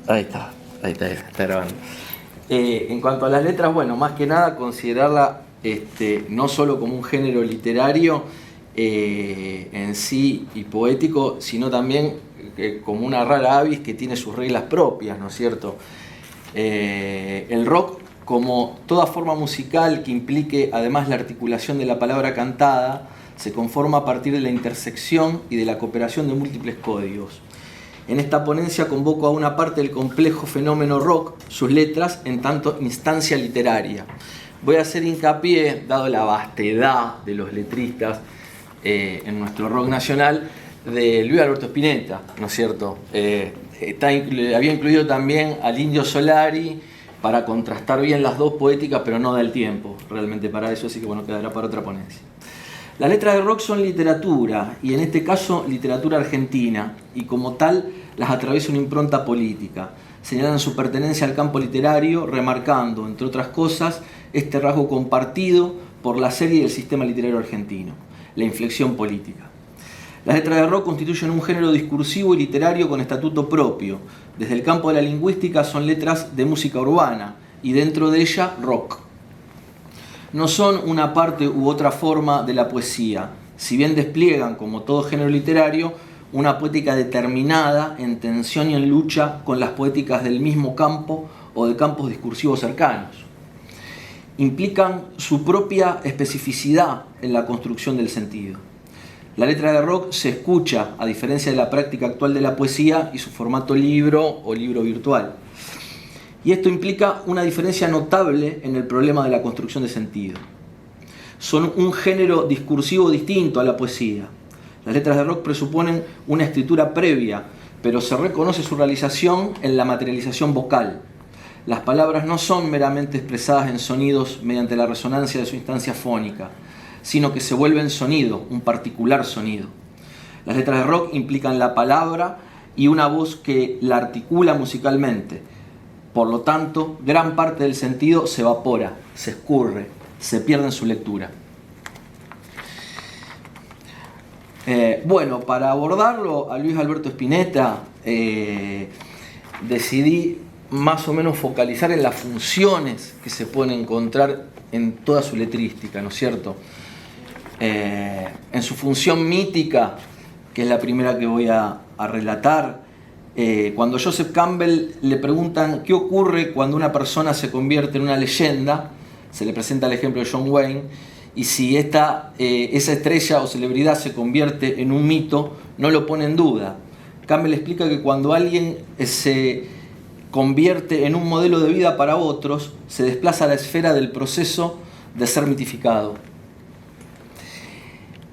Ahí está grabando. En cuanto a las letras, bueno, más que nada considerarla no solo como un género literario en sí y poético, sino también como una rara avis que tiene sus reglas propias, ¿no es cierto? El rock, como toda forma musical que implique además la articulación de la palabra cantada, se conforma a partir de la intersección y de la cooperación de múltiples códigos. En esta ponencia convoco a una parte del complejo fenómeno rock, sus letras, en tanto instancia literaria. Voy a hacer hincapié, dado la vastedad de los letristas en nuestro rock nacional, de Luis Alberto Spinetta, ¿no es cierto? Había incluido también al Indio Solari para contrastar bien las dos poéticas, pero no da el tiempo realmente para eso, así que bueno, quedará para otra ponencia. Las letras de rock son literatura, y en este caso literatura argentina, y como tal las atraviesa una impronta política. Señalan su pertenencia al campo literario, remarcando, entre otras cosas, este rasgo compartido por la serie y el sistema literario argentino, la inflexión política. Las letras de rock constituyen un género discursivo y literario con estatuto propio. Desde el campo de la lingüística son letras de música urbana, y dentro de ella rock. No son una parte u otra forma de la poesía, si bien despliegan, como todo género literario, una poética determinada en tensión y en lucha con las poéticas del mismo campo o de campos discursivos cercanos. Implican su propia especificidad en la construcción del sentido. La letra de rock se escucha, a diferencia de la práctica actual de la poesía y su formato libro o libro virtual. Y esto implica una diferencia notable en el problema de la construcción de sentido. Son un género discursivo distinto a la poesía. Las letras de rock presuponen una escritura previa, pero se reconoce su realización en la materialización vocal. Las palabras no son meramente expresadas en sonidos mediante la resonancia de su instancia fónica, sino que se vuelven sonido, un particular sonido. Las letras de rock implican la palabra y una voz que la articula musicalmente. Por lo tanto, gran parte del sentido se evapora, se escurre, se pierde en su lectura. Bueno, para abordarlo a Luis Alberto Spinetta, decidí más o menos focalizar en las funciones que se pueden encontrar en toda su letrística, ¿no es cierto? En su función mítica, que es la primera que voy a relatar, cuando Joseph Campbell le preguntan qué ocurre cuando una persona se convierte en una leyenda, se le presenta el ejemplo de John Wayne, y si esa estrella o celebridad se convierte en un mito, no lo pone en duda. Campbell explica que cuando alguien se convierte en un modelo de vida para otros, se desplaza a la esfera del proceso de ser mitificado.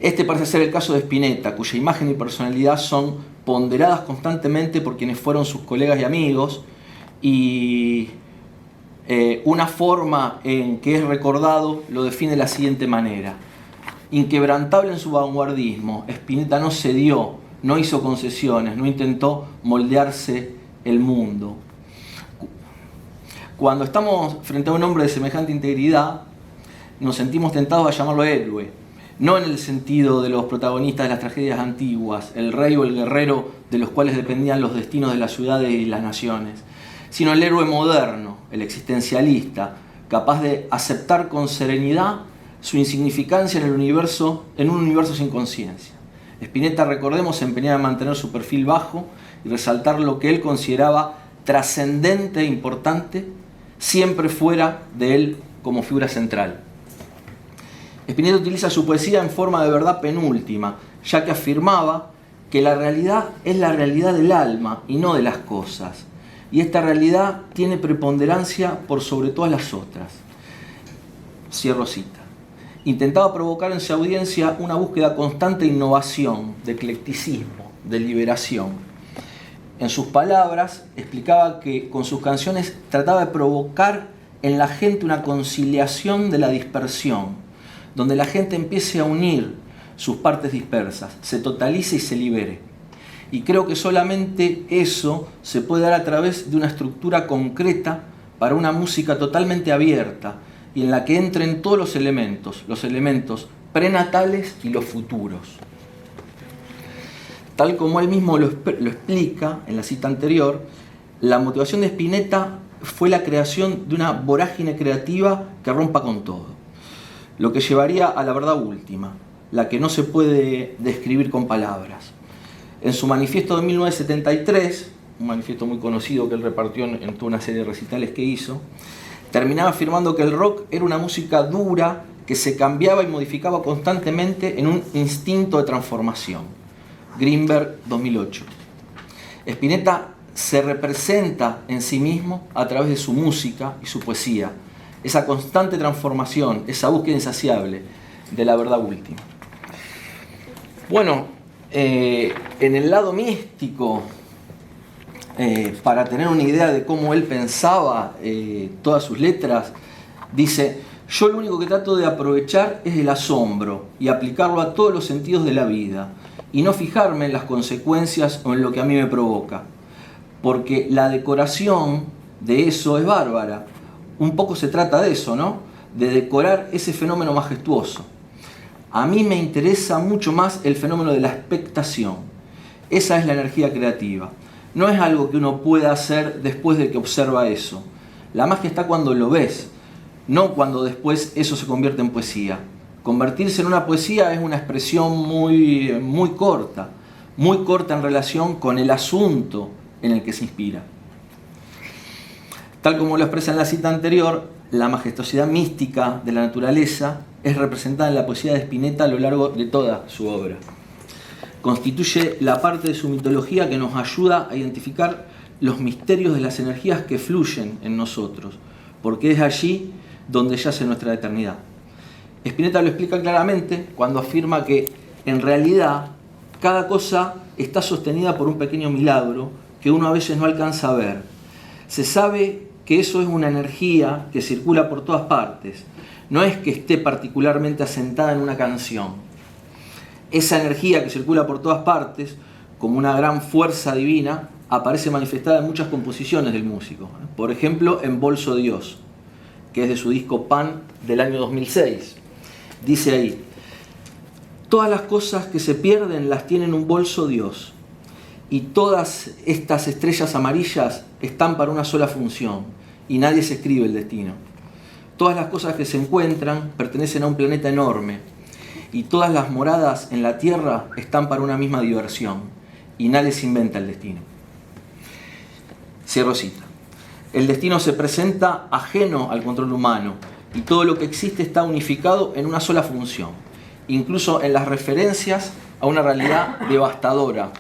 Este parece ser el caso de Spinetta, cuya imagen y personalidad son ponderadas constantemente por quienes fueron sus colegas y amigos, y una forma en que es recordado lo define de la siguiente manera: inquebrantable en su vanguardismo, Spinetta no cedió, no hizo concesiones, no intentó moldearse el mundo. Cuando estamos frente a un hombre de semejante integridad, nos sentimos tentados a llamarlo héroe, no en el sentido de los protagonistas de las tragedias antiguas, el rey o el guerrero de los cuales dependían los destinos de las ciudades y las naciones, sino el héroe moderno, el existencialista, capaz de aceptar con serenidad su insignificancia en un universo sin conciencia. Spinetta, recordemos, se empeñaba en mantener su perfil bajo y resaltar lo que él consideraba trascendente e importante, siempre fuera de él como figura central. Spinetta utiliza su poesía en forma de verdad penúltima, ya que afirmaba que la realidad es la realidad del alma y no de las cosas, y esta realidad tiene preponderancia por sobre todas las otras. Cierro cita. Intentaba provocar en su audiencia una búsqueda constante de innovación, de eclecticismo, de liberación. En sus palabras, explicaba que con sus canciones trataba de provocar en la gente una conciliación de la dispersión, donde la gente empiece a unir sus partes dispersas, se totalice y se libere. Y creo que solamente eso se puede dar a través de una estructura concreta para una música totalmente abierta y en la que entren todos los elementos prenatales y los futuros. Tal como él mismo lo explica en la cita anterior, la motivación de Spinetta fue la creación de una vorágine creativa que rompa con todo, lo que llevaría a la verdad última, la que no se puede describir con palabras. En su manifiesto de 1973, un manifiesto muy conocido que él repartió en toda una serie de recitales que hizo, terminaba afirmando que el rock era una música dura que se cambiaba y modificaba constantemente en un instinto de transformación. Greenberg, 2008. Spinetta se representa en sí mismo a través de su música y su poesía, esa constante transformación, esa búsqueda insaciable de la verdad última. Bueno, en el lado místico, para tener una idea de cómo él pensaba todas sus letras, dice: yo lo único que trato de aprovechar es el asombro y aplicarlo a todos los sentidos de la vida y no fijarme en las consecuencias o en lo que a mí me provoca, porque la decoración de eso es bárbara. Un poco se trata de eso, ¿no? De decorar ese fenómeno majestuoso. A mí me interesa mucho más el fenómeno de la expectación. Esa es la energía creativa. No es algo que uno pueda hacer después de que observa eso. La magia está cuando lo ves, no cuando después eso se convierte en poesía. Convertirse en una poesía es una expresión muy corta en relación con el asunto en el que se inspira. Tal como lo expresa en la cita anterior, la majestuosidad mística de la naturaleza es representada en la poesía de Spinetta a lo largo de toda su obra. Constituye la parte de su mitología que nos ayuda a identificar los misterios de las energías que fluyen en nosotros, porque es allí donde yace nuestra eternidad. Spinetta lo explica claramente cuando afirma que en realidad cada cosa está sostenida por un pequeño milagro que uno a veces no alcanza a ver. Se sabe que eso es una energía que circula por todas partes, no es que esté particularmente asentada en una canción. Esa energía que circula por todas partes, como una gran fuerza divina, aparece manifestada en muchas composiciones del músico. Por ejemplo, en Bolso Dios, que es de su disco Pan del año 2006. Dice ahí: todas las cosas que se pierden las tiene en un bolso Dios, y todas estas estrellas amarillas están para una sola función, y nadie se escribe el destino. Todas las cosas que se encuentran pertenecen a un planeta enorme, y todas las moradas en la tierra están para una misma diversión, y nadie se inventa el destino. Cierro cita. El destino se presenta ajeno al control humano, y todo lo que existe está unificado en una sola función, incluso en las referencias a una realidad devastadora,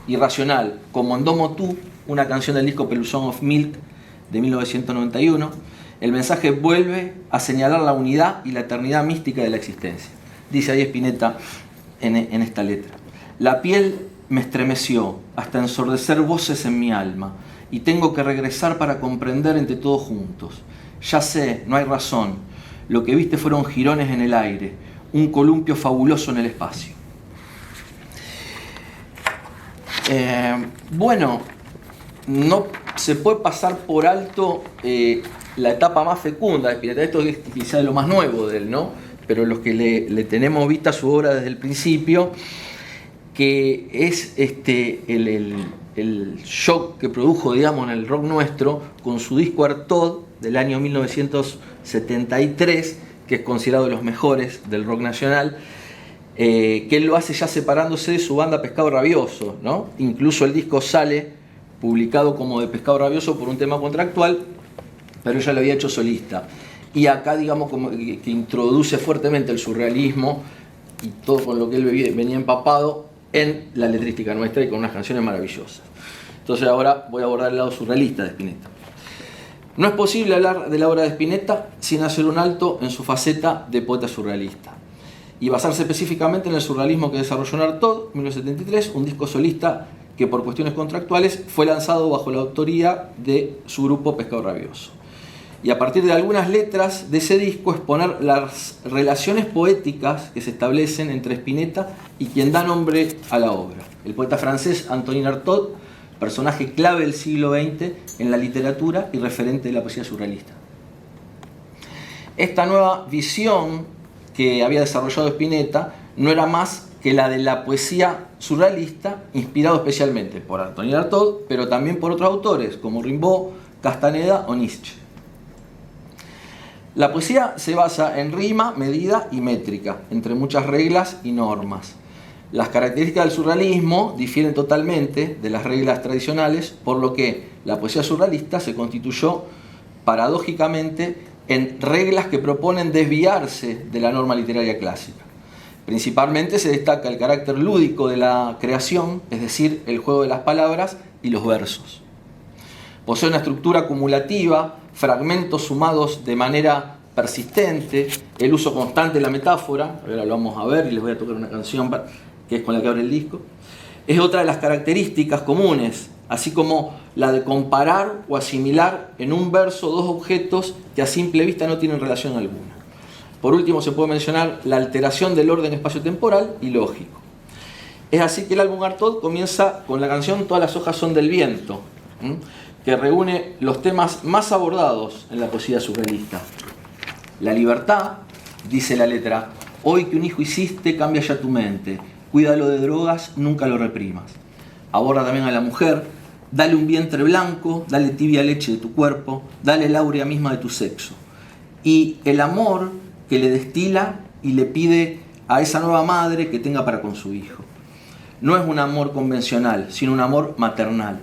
irracional, como en Domo Tú, una canción del disco Pelusón of Milk de 1991, el mensaje vuelve a señalar la unidad y la eternidad mística de la existencia. Dice ahí Spinetta en esta letra: la piel me estremeció hasta ensordecer voces en mi alma, y tengo que regresar para comprender entre todos juntos. Ya sé, no hay razón, lo que viste fueron jirones en el aire, un columpio fabuloso en el espacio. Bueno, no se puede pasar por alto la etapa más fecunda de Spinetta. Esto es quizás lo más nuevo de él, ¿no? Pero los que le tenemos vista su obra desde el principio, que es el shock que produjo, digamos, en el rock nuestro con su disco Artaud del año 1973, que es considerado de los mejores del rock nacional, que él lo hace ya separándose de su banda Pescado Rabioso, ¿no? Incluso el disco sale publicado como de Pescado Rabioso por un tema contractual, pero ella lo había hecho solista. Y acá, digamos, como que introduce fuertemente el surrealismo y todo con lo que él venía empapado en la letrística nuestra y con unas canciones maravillosas. Entonces ahora voy a abordar el lado surrealista de Spinetta. No es posible hablar de la obra de Spinetta sin hacer un alto en su faceta de poeta surrealista y basarse específicamente en el surrealismo que desarrolló en Artaud, 1973, un disco solista que por cuestiones contractuales fue lanzado bajo la autoría de su grupo Pescado Rabioso. Y a partir de algunas letras de ese disco exponer las relaciones poéticas que se establecen entre Spinetta y quien da nombre a la obra, el poeta francés Antonin Artaud, personaje clave del siglo XX en la literatura y referente de la poesía surrealista. Esta nueva visión que había desarrollado Spinetta no era más que la de la poesía surrealista, inspirado especialmente por Antonin Artaud, pero también por otros autores como Rimbaud, Castaneda o Nietzsche. La poesía se basa en rima, medida y métrica, entre muchas reglas y normas. Las características del surrealismo difieren totalmente de las reglas tradicionales, por lo que la poesía surrealista se constituyó paradójicamente en reglas que proponen desviarse de la norma literaria clásica. Principalmente se destaca el carácter lúdico de la creación, es decir, el juego de las palabras y los versos. Posee una estructura acumulativa, fragmentos sumados de manera persistente, el uso constante de la metáfora, ahora lo vamos a ver y les voy a tocar una canción que es con la que abre el disco, es otra de las características comunes, así como la de comparar o asimilar en un verso dos objetos que a simple vista no tienen relación alguna. Por último, se puede mencionar la alteración del orden espaciotemporal y lógico. Es así que el álbum Artaud comienza con la canción Todas las hojas son del viento, que reúne los temas más abordados en la poesía surrealista. La libertad, dice la letra, hoy que un hijo hiciste, cambia ya tu mente, cuídalo de drogas, nunca lo reprimas. Aborda también a la mujer, dale un vientre blanco, dale tibia leche de tu cuerpo, dale el áurea misma de tu sexo. Y el amor que le destila y le pide a esa nueva madre que tenga para con su hijo. No es un amor convencional, sino un amor maternal.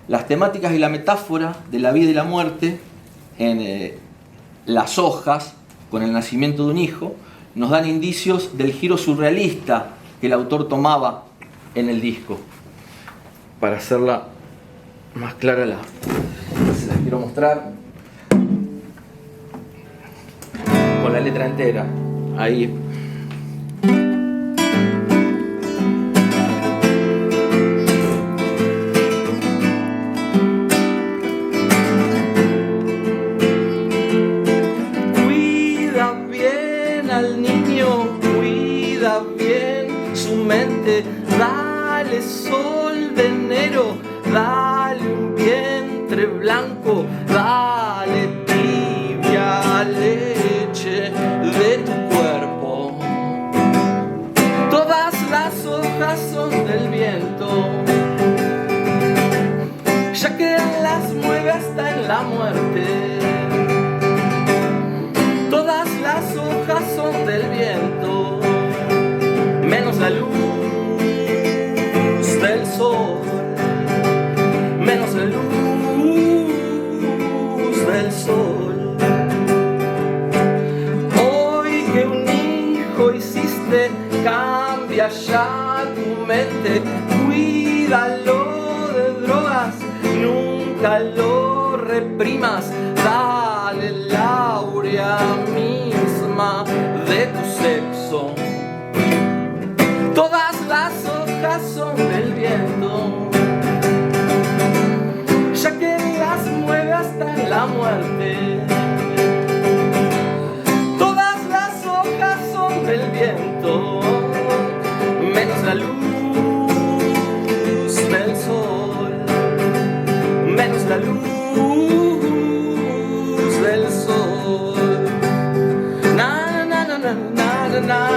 Las temáticas y la metáfora de la vida y la muerte en las hojas, con el nacimiento de un hijo, nos dan indicios del giro surrealista que el autor tomaba en el disco. Para hacerla más clara, se las quiero mostrar con la letra entera. Ahí. Cuida bien al niño, cuida bien su mente, dale sol de enero, dale un vientre blanco, dale tibia leche de tu cuerpo. Todas las hojas son del viento, ya que las mueve hasta en la muerte. Todas las hojas son del viento, menos la luz del sol, menos la luz del sol. Hoy que un hijo hiciste, cambia ya tu mente, cuídalo de drogas, nunca lo reprimas, dale el áurea misma de tu sexo. Todas las hojas son del viento, ya que las mueve hasta en la muerte. Todas las hojas son del viento, menos la luz del sol, menos la luz del sol. Na na na na na na na.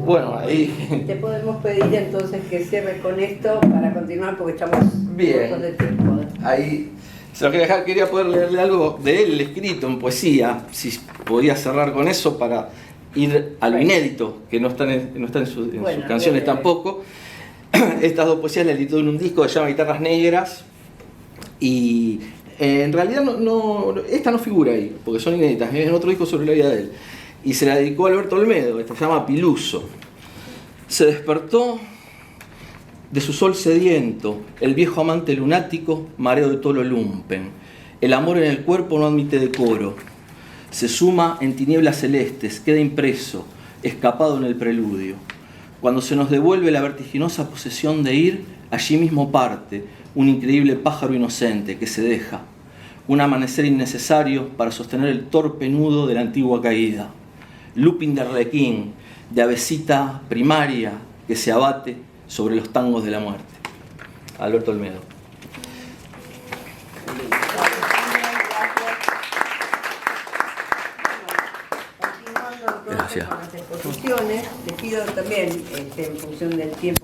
Bueno, ahí. Te podemos pedir entonces que cierres con esto para continuar porque estamos bien cortos de tiempo. Ahí se lo quería dejar, quería poder leerle algo de él escrito en poesía, si podía cerrar con eso para ir a lo inédito, que no están en sus canciones tampoco. Estas dos poesías las editó en un disco que se llama Guitarras Negras y en realidad esta no figura ahí, porque son inéditas, es en otro disco sobre la vida de él. Y se la dedicó a Alberto Olmedo, esta se llama Piluso. Se despertó de su sol sediento, el viejo amante lunático, mareo de todo lo lumpen. El amor en el cuerpo no admite decoro. Se suma en tinieblas celestes, queda impreso, escapado en el preludio. Cuando se nos devuelve la vertiginosa posesión de ir, allí mismo parte un increíble pájaro inocente que se deja. Un amanecer innecesario para sostener el torpe nudo de la antigua caída. Lupin de arlequín, de avecita primaria que se abate sobre los tangos de la muerte. Alberto Olmedo. conclusiones. Te pido también, en función del tiempo